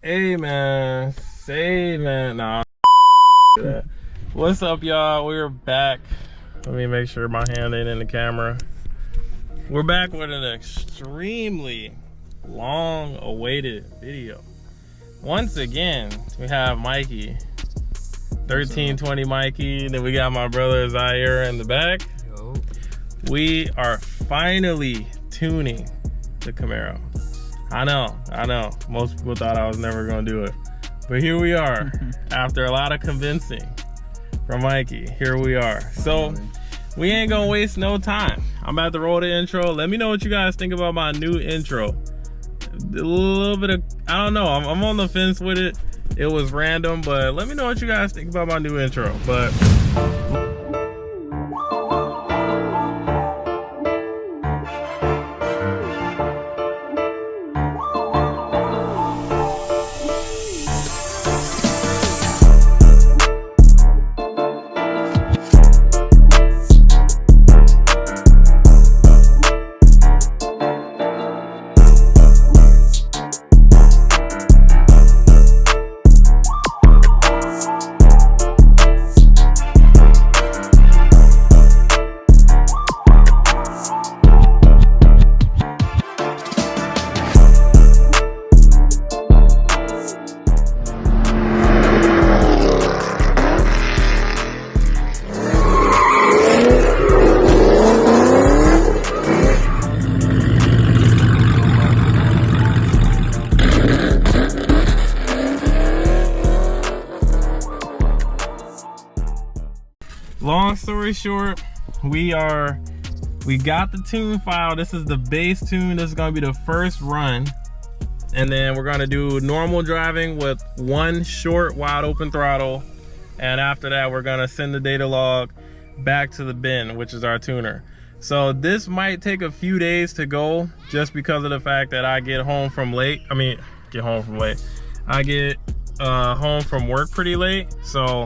Hey man, say man, nah. What's up, y'all? We're back. Let me make sure my hand ain't in the camera. We're back with an extremely long-awaited video. Once again, we have Mikey, 1320 Mikey. Then we got my brother Zaire in the back. Yo. We are finally tuning the Camaro. I know. Most people thought I was never gonna do it. But here we are. After a lot of convincing from Mikey, here we are. So we ain't gonna waste no time. I'm about to roll the intro. Let me know what you guys think about my new intro. A little bit of, I don't know, I'm on the fence with it. It was random, but let me know what you guys think about my new intro. But long story short, we got the tune file. This is the base tune. This is gonna be the first run, and then we're gonna do normal driving with one short wide open throttle, and after that we're gonna send the data log back to the bin, which is our tuner. So this might take a few days to go, just because of the fact that I get home from late. I get home from work pretty late, so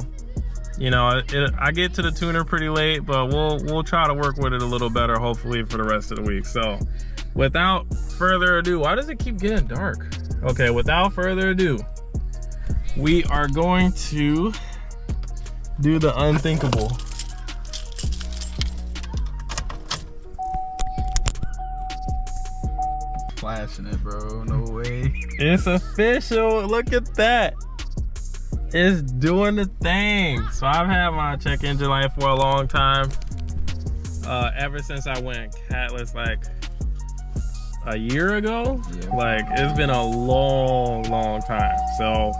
you know, I get to the tuner pretty late, but we'll try to work with it a little better, hopefully, for the rest of the week. So without further ado, why does it keep getting dark? Okay, without further ado, we are going to do the unthinkable. Flashing it, bro. No way. It's official. Look at that. It's doing the thing. So I've had my check engine light for a long time. Ever since I went catless like a year ago. Yeah. Like, it's been a long time. So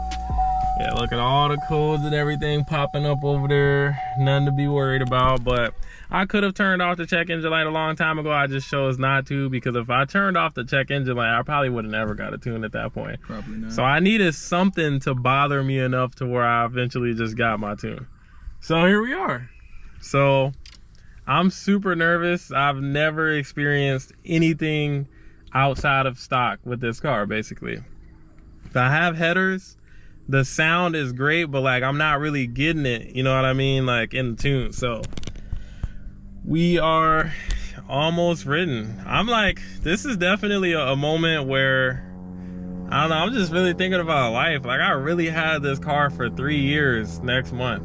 yeah, look at all the codes and everything popping up over there. Nothing to be worried about. But I could have turned off the check engine light a long time ago. I just chose not to, because if I turned off the check engine light, I probably would have never got a tune at that point. Probably not. So I needed something to bother me enough to where I eventually just got my tune. So here we are. So I'm super nervous. I've never experienced anything outside of stock with this car, basically. I have headers. The sound is great, but like, I'm not really getting it, you know what I mean? Like, in the tune. So we are almost written. I'm like, this is definitely a moment where, I don't know, I'm just really thinking about life. Like, I really had this car for 3 years next month.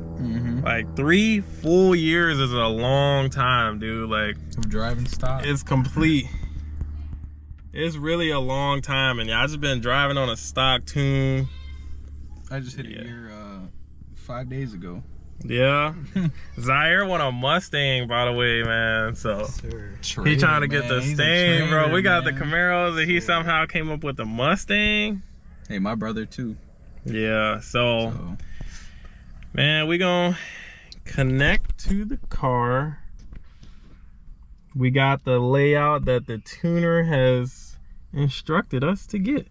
Like, 3 full years is a long time, dude. Like, of driving stock. It's complete. It's really a long time, and yeah, I just been driving on a stock tune. I just hit a year 5 days ago. Yeah. Zaire won a Mustang, by the way, man. So he trying to get the stain, bro. We got the Camaross, and he somehow came up with the Mustang. Hey, my brother too. Yeah, so man, we gonna connect to the car. We got the layout that the tuner has instructed us to get,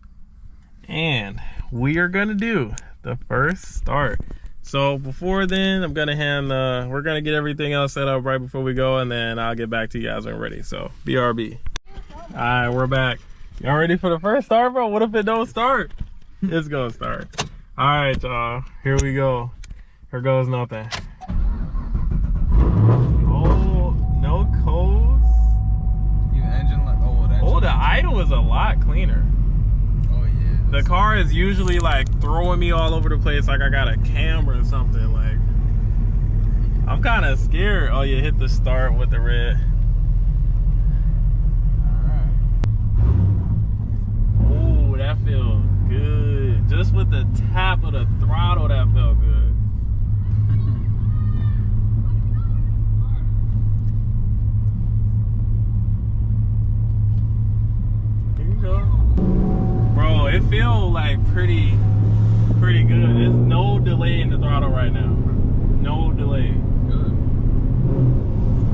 and we are gonna do the first start. So before then, I'm gonna we're gonna get everything else set up right before we go, and then I'll get back to you guys when we're ready. So BRB. All right, we're back. Y'all ready for the first start, bro? What if it don't start? It's gonna start. All right, y'all, here we go. Here goes nothing. Oh, no codes. Even engine light. Oh, the engine. Oh, the idle is a lot cleaner. Oh yeah. The car is usually like throwing me all over the place like I got a camera or something. Like, I'm kind of scared. Oh, you hit the start with the red. Alright. Oh, that feels good. Just with the tap of the throttle, that felt good. Bro, it feels like pretty good. There's no delay in the throttle right now. No delay. Good.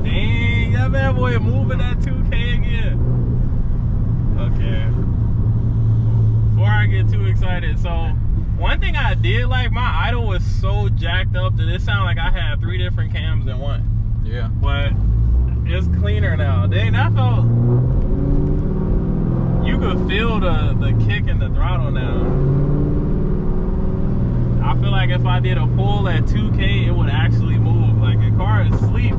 Dang, that bad boy moving at 2K again. Okay. Before I get too excited, so one thing I did like, my idle was so jacked up that it sounded like I had 3 different cams in one. Yeah. But it's cleaner now. Dang, that felt... You could feel the kick in the throttle now. I feel like if I did a pull at 2K, it would actually move. Like, the car is asleep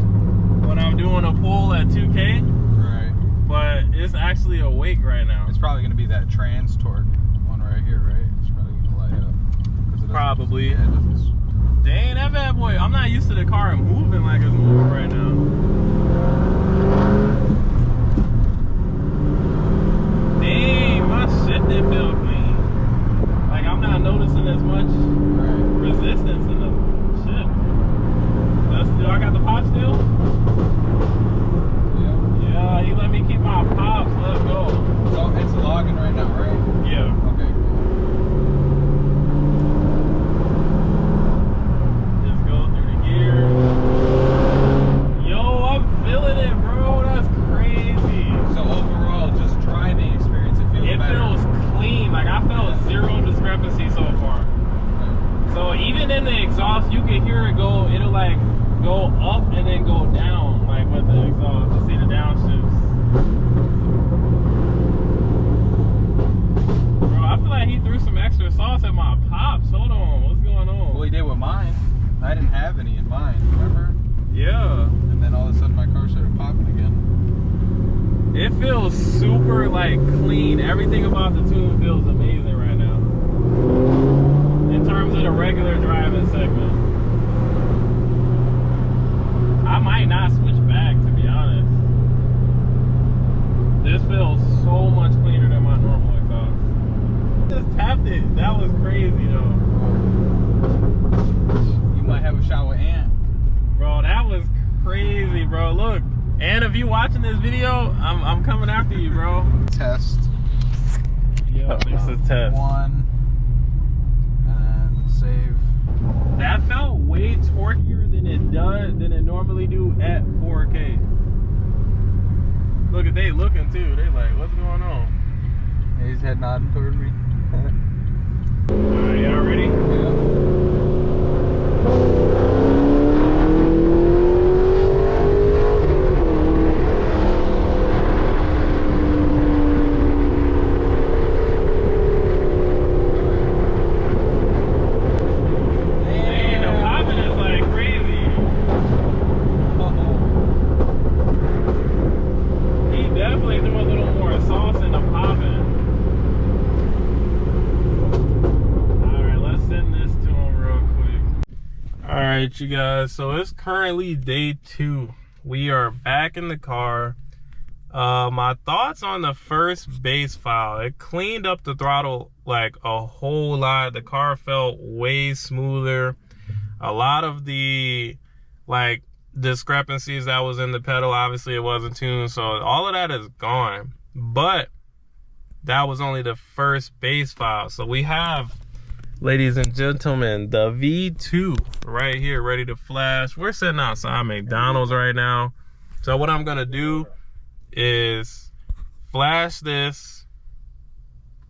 when I'm doing a pull at 2K. Right. But it's actually awake right now. It's probably going to be that trans torque one right here, right? It's probably going to light up. Probably. Yeah, it doesn't. Dang, that bad boy. I'm not used to the car moving like it's moving right now. Dang, my shit didn't feel clean. Like, I'm not noticing as much resistance in the shit. Let's do. I got the pop still? Yeah. Yeah, he let me keep my pops. Let's go. So it's logging right now, right? Yeah. Okay, cool. Just go through the gears. Yo, I'm feeling it, bro. That's crazy. So overall, just driving experience, it feels better. It feels clean. Like, I felt zero discrepancy so far. So even in the exhaust, you can hear it go. It'll like go up and then go down, like with the exhaust. You see the downshifts. Bro, I feel like he threw some extra sauce at my pops. Hold on, what's going on? Well, he did with mine. I didn't have any in mine, remember? Yeah. And then all of a sudden my car started popping again. It feels super like clean. Everything about the tune feels amazing right now. In terms of the regular driving segment. I might not switch back, to be honest. This feels so much cleaner than my normal exhaust. Just tapped it. That was crazy though. You might have a shot with Ant. Bro, that was crazy, bro. Look. And if you watching this video, I'm coming after you, bro. Test. Yeah, this is test. 1 and save. That felt way torquier than it normally do at 4K. Look at they looking too. They like, what's going on? He's head nodding toward me. Alright, y'all ready? Yeah. Alright, you guys, so it's currently day 2. We are back in the car. My thoughts on the first base file. It cleaned up the throttle like a whole lot. The car felt way smoother. A lot of the like discrepancies that was in the pedal, obviously it wasn't tuned, so all of that is gone. But that was only the first base file. So we have, ladies and gentlemen, the V2 right here ready to flash. We're sitting outside McDonald's right now. So what I'm gonna do is flash this,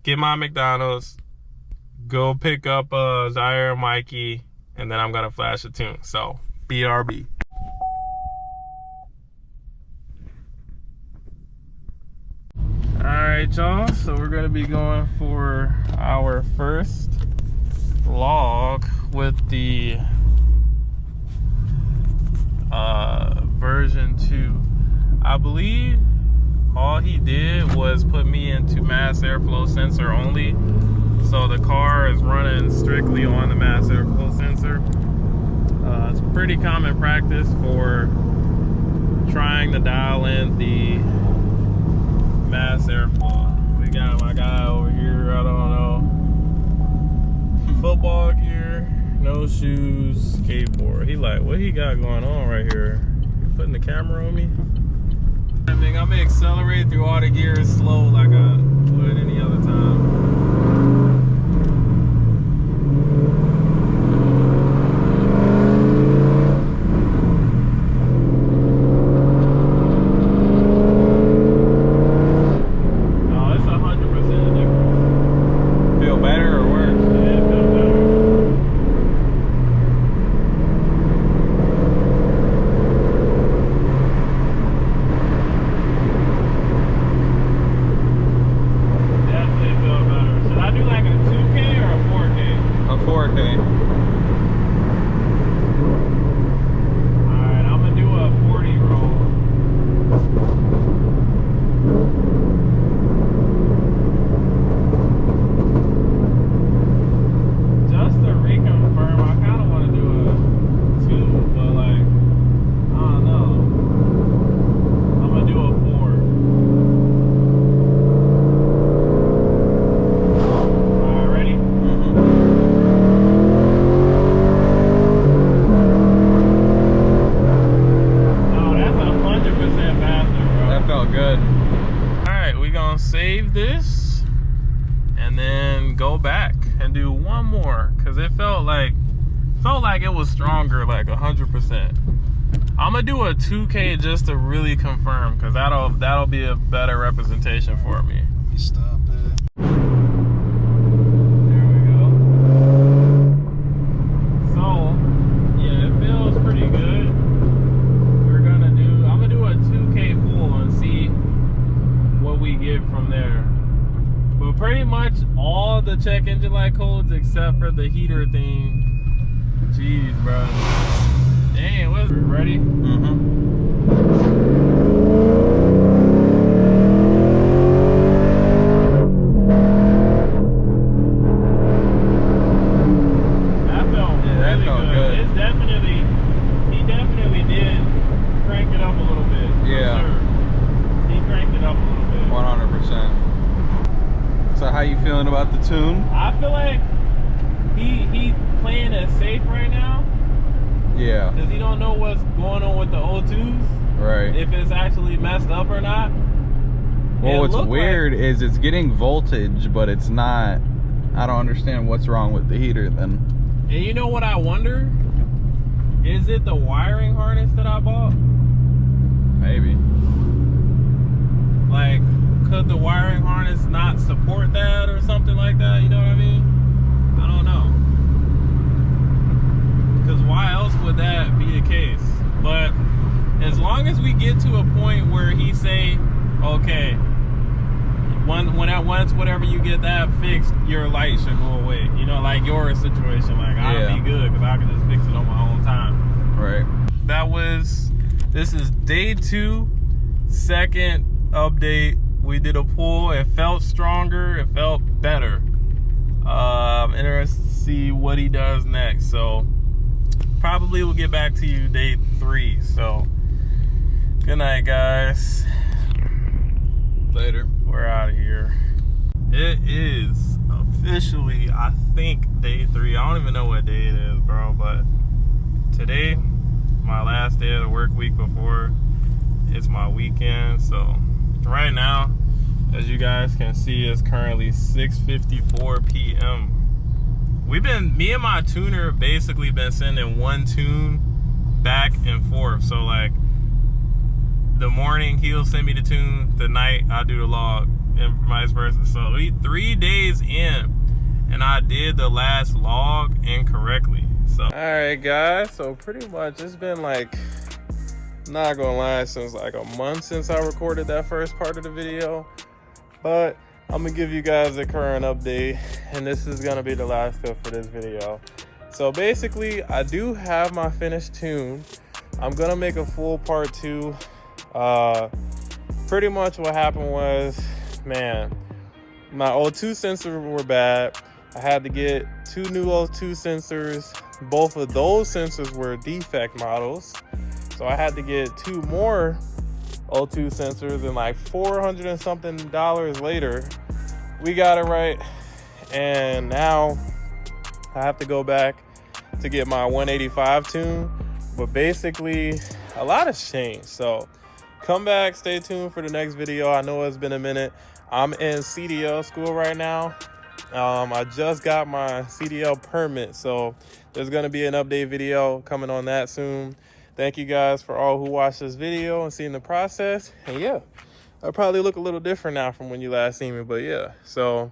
get my McDonald's, go pick up Zaire and Mikey, and then I'm gonna flash the tune. So BRB. Alright, y'all, so we're gonna be going for our first log with the version 2. I believe all he did was put me into mass airflow sensor only, the car is running strictly on the mass airflow sensor. It's pretty common practice for trying to dial in the mass airflow. We got my guy over here, I don't know, football gear, no shoes, skateboard. He like, what he got going on right here? You putting the camera on me? I mean, I'm gonna accelerate through all the gears slow like I would any other time. Save this and then go back and do one more because it felt like it was stronger, like 100%. I'm gonna do a 2K just to really confirm because that'll be a better representation for me. Stop it. There we go. So yeah, it feels pretty good. I'm gonna do a 2K full and see what we get from there. But pretty much all the check engine light codes except for the heater thing. Jeez, bro. Dang, what's ready? That felt really good. It's definitely, he definitely did crank it up a little bit. Yeah. Sure. He cranked it up a little bit. 100%. So how you feeling about the tune? I feel like he playing it safe right now. Yeah. Because he don't know what's going on with the O2s. Right. If it's actually messed up or not. Well, what's weird is it's getting voltage, but it's not. I don't understand what's wrong with the heater then. And you know what I wonder? Is it the wiring harness that I bought? Maybe. Like, could the wiring harness not support that or something like that? You know what I mean? I don't know. Because why else would that be the case? But as long as we get to a point where he say, okay, once whatever you get that fixed, your light should go away. You know, like your situation, like I'll be good because I can just fix it on my own time. Right. This is day 2, second update. We did a pull. It felt stronger. It felt better. Interested to see what he does next. So probably we'll get back to you day 3. So good night, guys. Later. We're out of here. It is officially, I think, day 3. I don't even know what day it is, bro. But today, my last day of the work week before it's my weekend. So right now, as you guys can see, it's currently 6:54 p.m. Me and my tuner basically been sending one tune back and forth. So like the morning he'll send me the tune, the night I do the log, and vice versa. So 3 days in, and I did the last log incorrectly. So all right, guys. So pretty much it's been like, not gonna lie, since like a month since I recorded that first part of the video. But I'm gonna give you guys a current update, and this is gonna be the last clip for this video. So basically, I do have my finished tune. I'm gonna make a full part 2. Pretty much what happened was, man, my O2 sensors were bad. I had to get 2 new O2 sensors. Both of those sensors were defect models. So I had to get 2 more O2 sensors, and like $400 and something later, we got it right. And now I have to go back to get my 185 tune. But basically, a lot has changed. So come back, stay tuned for the next video. I know it's been a minute. I'm in CDL school right now. I just got my CDL permit, so there's gonna be an update video coming on that soon. Thank you guys for all who watched this video and seen the process. And yeah, I probably look a little different now from when you last seen me, but yeah. So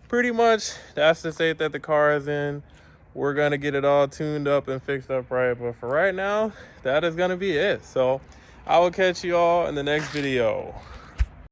pretty much that's the state that the car is in. We're gonna get it all tuned up and fixed up right, but for right now, that is gonna be it. So I will catch you all in the next video.